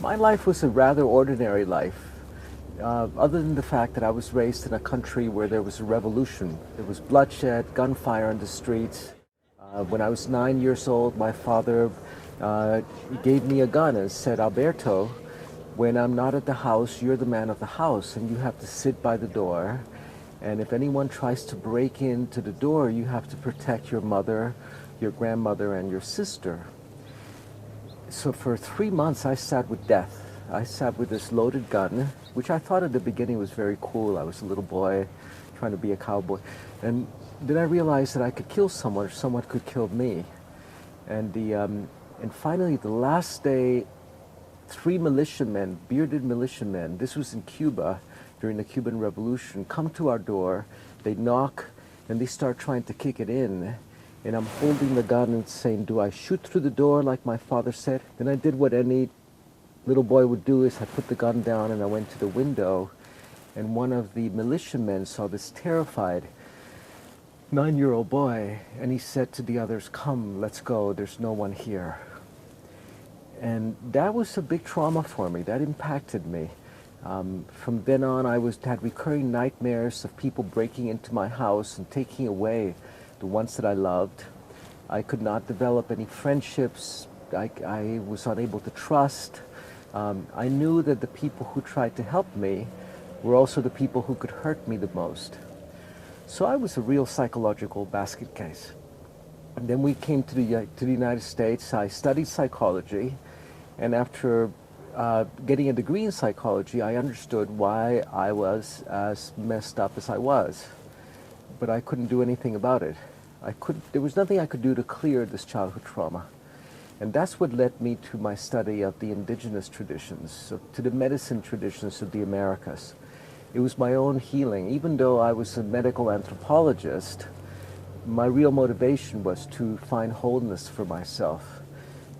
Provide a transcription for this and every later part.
My life was a rather ordinary life, other than the fact that I was raised in a country where there was a revolution. There was bloodshed, gunfire on the streets. When I was 9 years old, my father gave me a gun and said, "Alberto, when I'm not at the house, you're the man of the house, and you have to sit by the door. And if anyone tries to break into the door, you have to protect your mother, your grandmother, and your sister." So for 3 months, I sat with death. I sat with this loaded gun, which I thought at the beginning was very cool. I was a little boy trying to be a cowboy. And then I realized that I could kill someone or someone could kill me. And finally, the last day, 3 militiamen, bearded militiamen, this was in Cuba during the Cuban Revolution, come to our door. They knock and they start trying to kick it in. And I'm holding the gun and saying, "Do I shoot through the door like my father said?" Then I did what any little boy would do, is I put the gun down and I went to the window. And one of the militiamen saw this terrified 9-year-old boy, and he said to the others, "Come, let's go, there's no one here." And that was a big trauma for me. That impacted me. From then on, had recurring nightmares of people breaking into my house and taking away the ones that I loved. I could not develop any friendships. I was unable to trust. I knew that the people who tried to help me were also the people who could hurt me the most. So I was a real psychological basket case. And then we came to the United States. I studied psychology, and after getting a degree in psychology, I understood why I was as messed up as I was. But I couldn't do anything about it. There was nothing I could do to clear this childhood trauma. And that's what led me to my study of the indigenous traditions, so to the medicine traditions of the Americas. It was my own healing. Even though I was a medical anthropologist, my real motivation was to find wholeness for myself,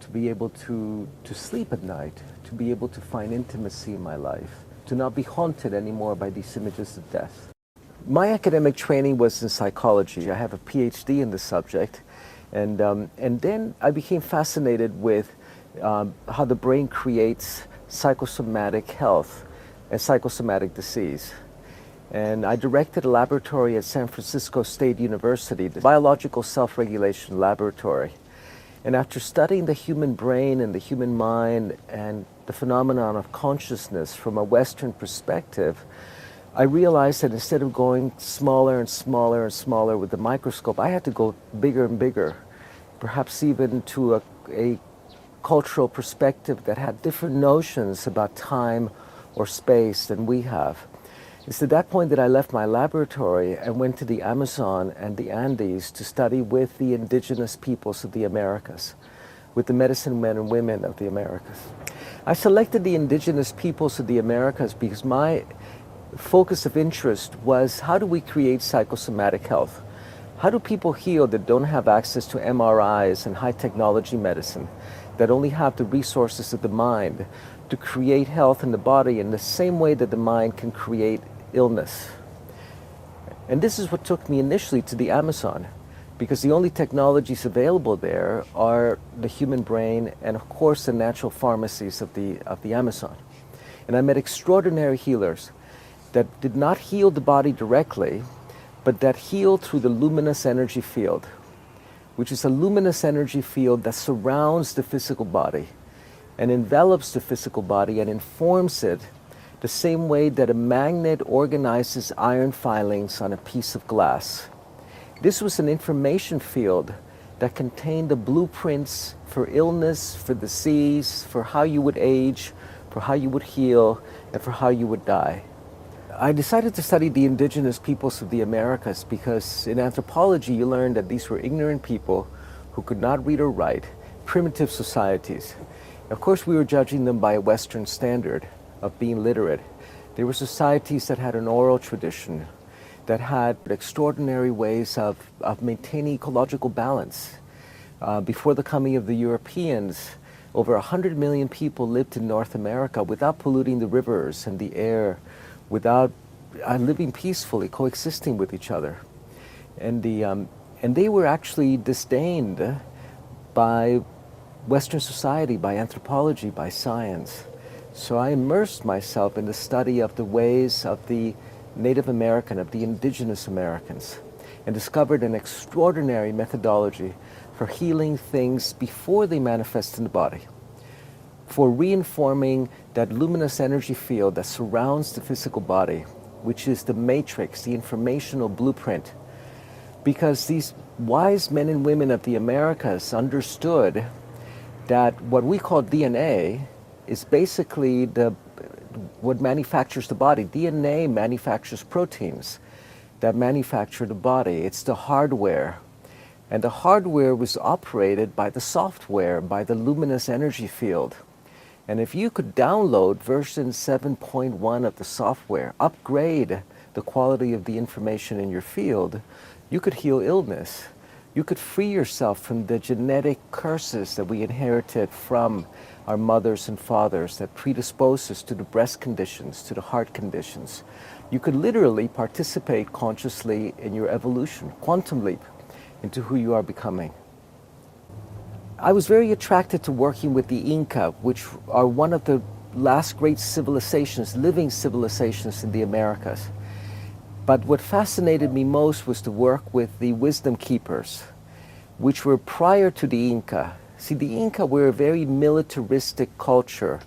to be able to sleep at night, to be able to find intimacy in my life, to not be haunted anymore by these images of death. My academic training was in psychology. I have a PhD in the subject, and then I became fascinated with how the brain creates psychosomatic health and psychosomatic disease. And I directed a laboratory at San Francisco State University, the Biological Self-Regulation Laboratory. And after studying the human brain and the human mind and the phenomenon of consciousness from a Western perspective, I realized that instead of going smaller and smaller and smaller with the microscope, I had to go bigger and bigger, perhaps even to a cultural perspective that had different notions about time or space than we have. It's at that point that I left my laboratory and went to the Amazon and the Andes to study with the indigenous peoples of the Americas, with the medicine men and women of the Americas. I selected the indigenous peoples of the Americas because my focus of interest was, how do we create psychosomatic health? How do people heal that don't have access to MRIs and high technology medicine, that only have the resources of the mind to create health in the body in the same way that the mind can create illness? And this is what took me initially to the Amazon, because the only technologies available there are the human brain and, of course, the natural pharmacies of the Amazon. And I met extraordinary healers that did not heal the body directly, but that healed through the luminous energy field, which is a luminous energy field that surrounds the physical body and envelops the physical body and informs it the same way that a magnet organizes iron filings on a piece of glass. This was an information field that contained the blueprints for illness, for disease, for how you would age, for how you would heal, and for how you would die. I decided to study the indigenous peoples of the Americas because in anthropology you learn that these were ignorant people who could not read or write, primitive societies. Of course, we were judging them by a Western standard of being literate. They were societies that had an oral tradition, that had extraordinary ways of maintaining ecological balance. Before the coming of the Europeans, over 100 million people lived in North America without polluting the rivers and the air, without living peacefully, coexisting with each other. And they were actually disdained by Western society, by anthropology, by science. So I immersed myself in the study of the ways of the Native American, of the Indigenous Americans, and discovered an extraordinary methodology for healing things before they manifest in the body, for reinforming that luminous energy field that surrounds the physical body, which is the matrix, the informational blueprint. Because these wise men and women of the Americas understood that what we call DNA is basically what manufactures the body. DNA manufactures proteins that manufacture the body. It's the hardware. And the hardware was operated by the software, by the luminous energy field. And if you could download version 7.1 of the software, upgrade the quality of the information in your field, you could heal illness. You could free yourself from the genetic curses that we inherited from our mothers and fathers that predispose us to the breast conditions, to the heart conditions. You could literally participate consciously in your evolution, quantum leap into who you are becoming. I was very attracted to working with the Inca, which are one of the last great civilizations, living civilizations in the Americas. But what fascinated me most was to work with the wisdom keepers, which were prior to the Inca. See, the Inca were a very militaristic culture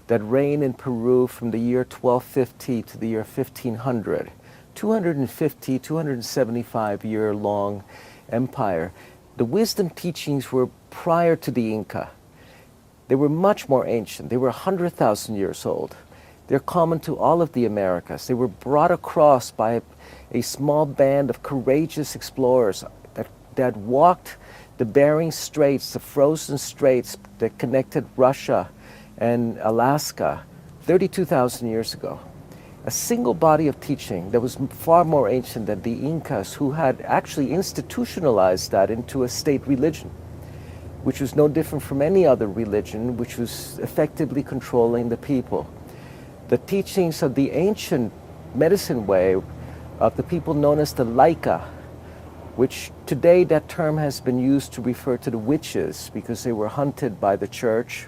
that reigned in Peru from the year 1250 to the year 1500. 275-year long empire. The wisdom teachings were prior to the Inca. They were much more ancient. They were 100,000 years old. They're common to all of the Americas. They were brought across by a small band of courageous explorers that walked the Bering Straits, the frozen straits that connected Russia and Alaska 32,000 years ago. A single body of teaching that was far more ancient than the Incas, who had actually institutionalized that into a state religion, which was no different from any other religion, which was effectively controlling the people. The teachings of the ancient medicine way of the people known as the Laika, which today that term has been used to refer to the witches because they were hunted by the church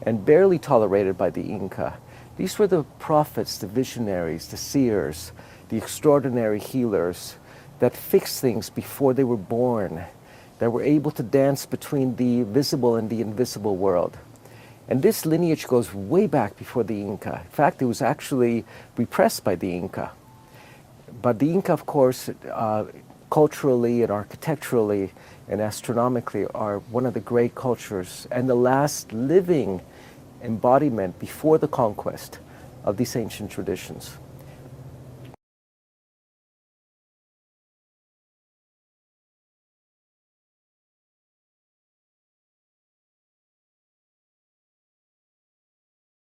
and barely tolerated by the Inca. These were the prophets, the visionaries, the seers, the extraordinary healers that fixed things before they were born, that were able to dance between the visible and the invisible world. And this lineage goes way back before the Inca. In fact, it was actually repressed by the Inca. But the Inca, of course, culturally and architecturally and astronomically are one of the great cultures and the last living embodiment before the conquest of these ancient traditions.